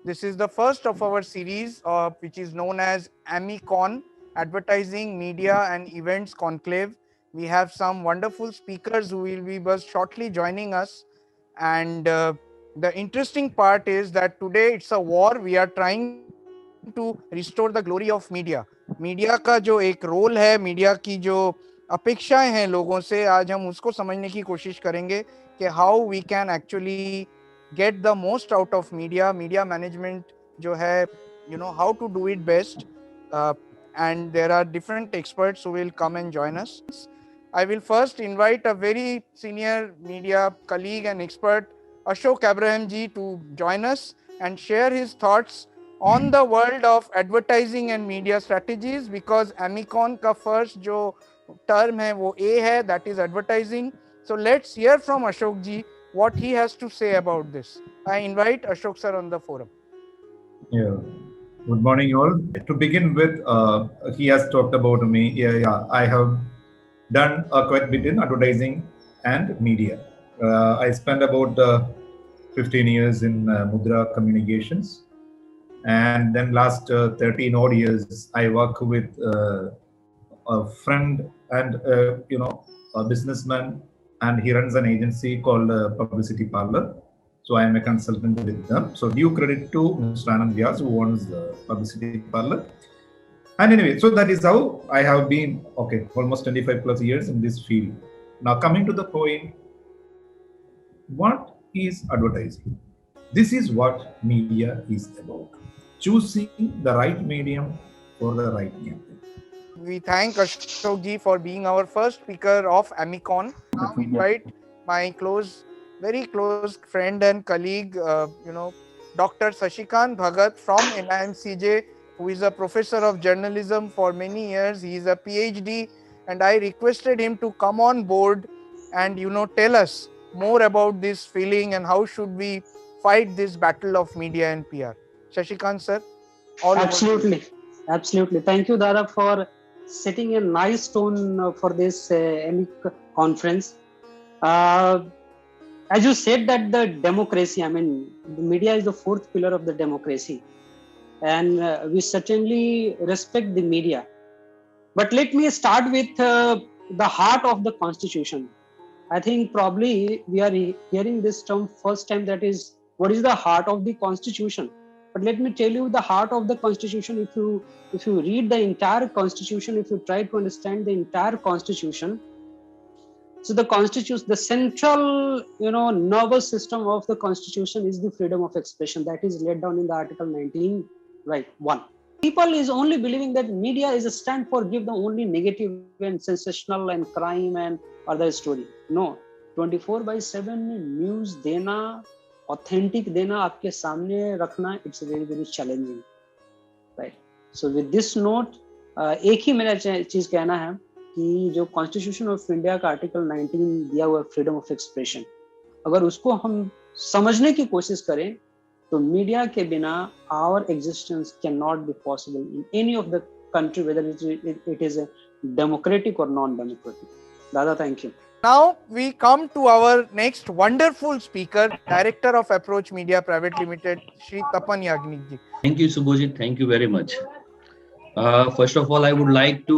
This is the first of our series, which is known as AMICON, Advertising, Media and Events Conclave. We have some wonderful speakers who will be bus shortly joining us. And the interesting part is that today it's a war. We are trying to restore the glory of media. Media का जो एक role है, media की जो अपेक्षाएं हैं लोगों से, आज हम उसको समझने की कोशिश करेंगे कि how we can actually get the most out of media management जो है, how to do it best. uh, and there are different experts who will come and join us. I will first invite a very senior media colleague and expert, Ashok Abraham ji, to join us and share his thoughts on the world of advertising and media strategies, because Amicon का first जो term है वो A है, that is advertising. So let's hear from Ashok ji what he has to say about this. I invite Ashok sir on the forum. Yeah. Good morning, all. To begin with, he has talked about me. Yeah. I have done quite a bit in advertising and media. I spent about 15 years in Mudra Communications. And then last 13 odd years, I work with a friend and, a businessman, and he runs an agency called Publicity Parlor. So I am a consultant with them. So due credit to Mr. Anand Vyas, who owns the Publicity Parlor. And anyway, so that is how I have been, almost 25 plus years in this field. Now coming to the point, what is advertising? This is what media is about. Choosing the right medium for the right campaign. We thank Ashok ji for being our first speaker of Amicon. Now invite my very close friend and colleague, Dr. Sashikant Bhagat from NIMCJ, who is a professor of journalism for many years. He is a PhD, and I requested him to come on board and tell us more about this feeling and how should we fight this battle of media and PR. Shashikant sir. Absolutely. Thank you, Dara, for setting a nice tone for this AMIC conference. As you said that the democracy, the media is the fourth pillar of the democracy. And we certainly respect the media. But let me start with the heart of the Constitution. I think probably we are hearing this term first time, that is, what is the heart of the Constitution? But let me tell you the heart of the Constitution. If you read the entire Constitution, if you try to understand the entire Constitution, so the Constitution, the central, nervous system of the Constitution is the freedom of expression that is laid down in the Article 19, right? 1. People is only believing that media is a stand for give the only negative and sensational and crime and other story. No, 24/7 news देना, authentic देना, आपके सामने रखना, it's very, very challenging, right? So with this note, एक ही मेरा चीज कहना है कि जो कॉन्स्टिट्यूशन ऑफ इंडिया का आर्टिकल 19 दिया हुआ फ्रीडम ऑफ एक्सप्रेशन, अगर उसको हम समझने की कोशिश करें तो मीडिया के बिना our existence can not be possible in any of the country, whether it is democratic और नॉन डेमोक्रेटिक. दादा, thank you. Now we come to our next wonderful speaker, Director of Approach Media Private Limited, Shri Tapan Yagnik ji. Thank you, Subhojit. Thank you very much. First of all, I would like to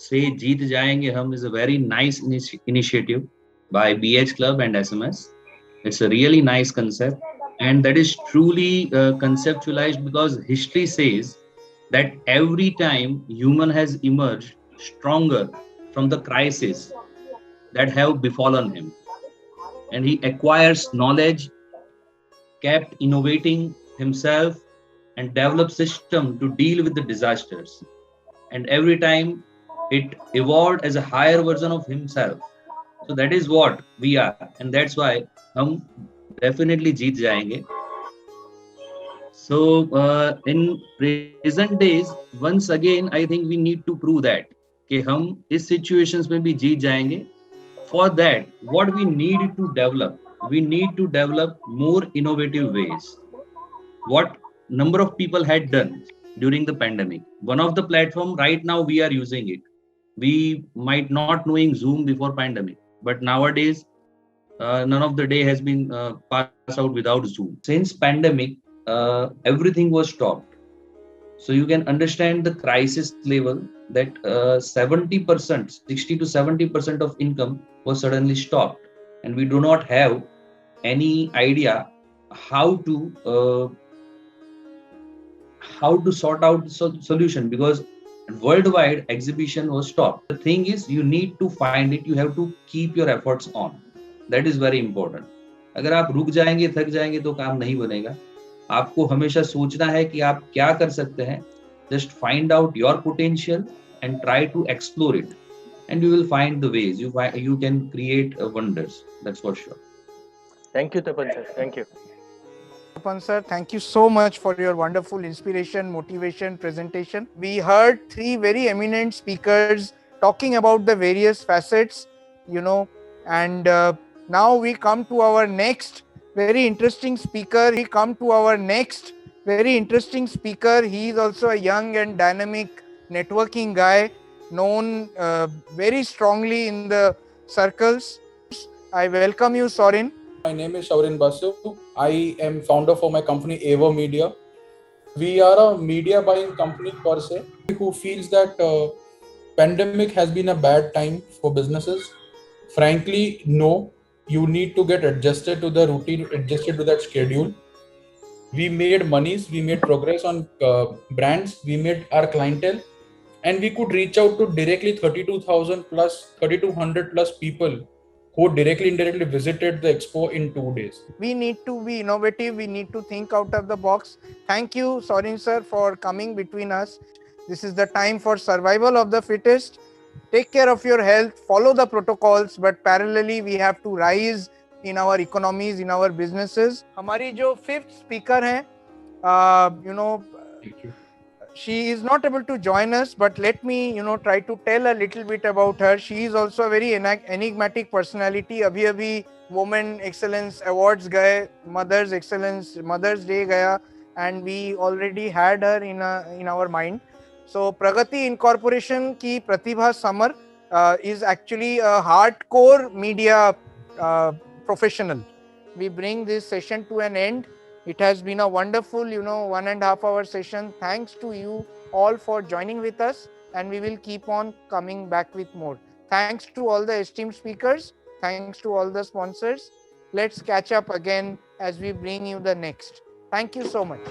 say Jeet Jayenge Hum is a very nice initiative by BH Club and SMS. It's a really nice concept, and that is truly conceptualized because history says that every time human has emerged stronger from the crisis that have befallen him, and he acquires knowledge, kept innovating himself, and develop system to deal with the disasters, and every time it evolved as a higher version of himself. So that is what we are, and that's why hum definitely jeet jayenge. So in present days, once again I think we need to prove that कि हम इस situations में भी जीत जाएंगे. For that, what we need to develop more innovative ways. What number of people had done during the pandemic. One of the platform right now we are using it. We might not knowing Zoom before pandemic, but nowadays none of the day has been passed out without Zoom. Since pandemic, everything was stopped. So you can understand the crisis level that 70%, 60 to 70% of income was suddenly stopped, and we do not have any idea how to sort out the solution, because worldwide exhibition was stopped. The thing is, you need to find it, you have to keep your efforts on. That is very important. अगर आप रुक जाएंगे, थक जाएंगे तो काम नहीं बनेगा. आपको हमेशा सोचना है कि आप क्या कर सकते हैं. Just find out your potential and try to explore it, and you will find the ways. You can create wonders. That's for sure. Thank you, Tapan sir. Thank you. Tapan sir, thank you so much for your wonderful inspiration, motivation, presentation. We heard three very eminent speakers talking about the various facets, and now we come to our next very interesting speaker. He is also a young and dynamic networking guy, known very strongly in the circles. I welcome you, Sorin. My name is Shaurin Basu. I am founder for my company Evo Media. We are a media buying company per se, who feels that pandemic has been a bad time for businesses. Frankly, no. You need to get adjusted to the routine, adjusted to that schedule. We made monies, we made progress on brands, we made our clientele, and we could reach out to directly 3,200 plus people who directly indirectly visited the expo in 2 days. We need to be innovative. We need to think out of the box. Thank you, Sorin sir, for coming between us. This is the time for survival of the fittest. Take care of your health, follow the protocols, but parallelly we have to rise in our economies, in our businesses. हमारी जो fifth speaker है, Thank you. she is not able to join us, but let me try to tell a little bit about her. She is also a very enigmatic personality. अभी Women Excellence Awards गए, Mothers Day गया, and we already had her in our mind. So Pragati Incorporation की Pratibha Samar is actually a hardcore media professional. We bring this session to an end. It has been a wonderful, 1.5 hour session. Thanks to you all for joining with us, and we will keep on coming back with more. Thanks to all the esteemed speakers. Thanks to all the sponsors. Let's catch up again as we bring you the next. Thank you so much.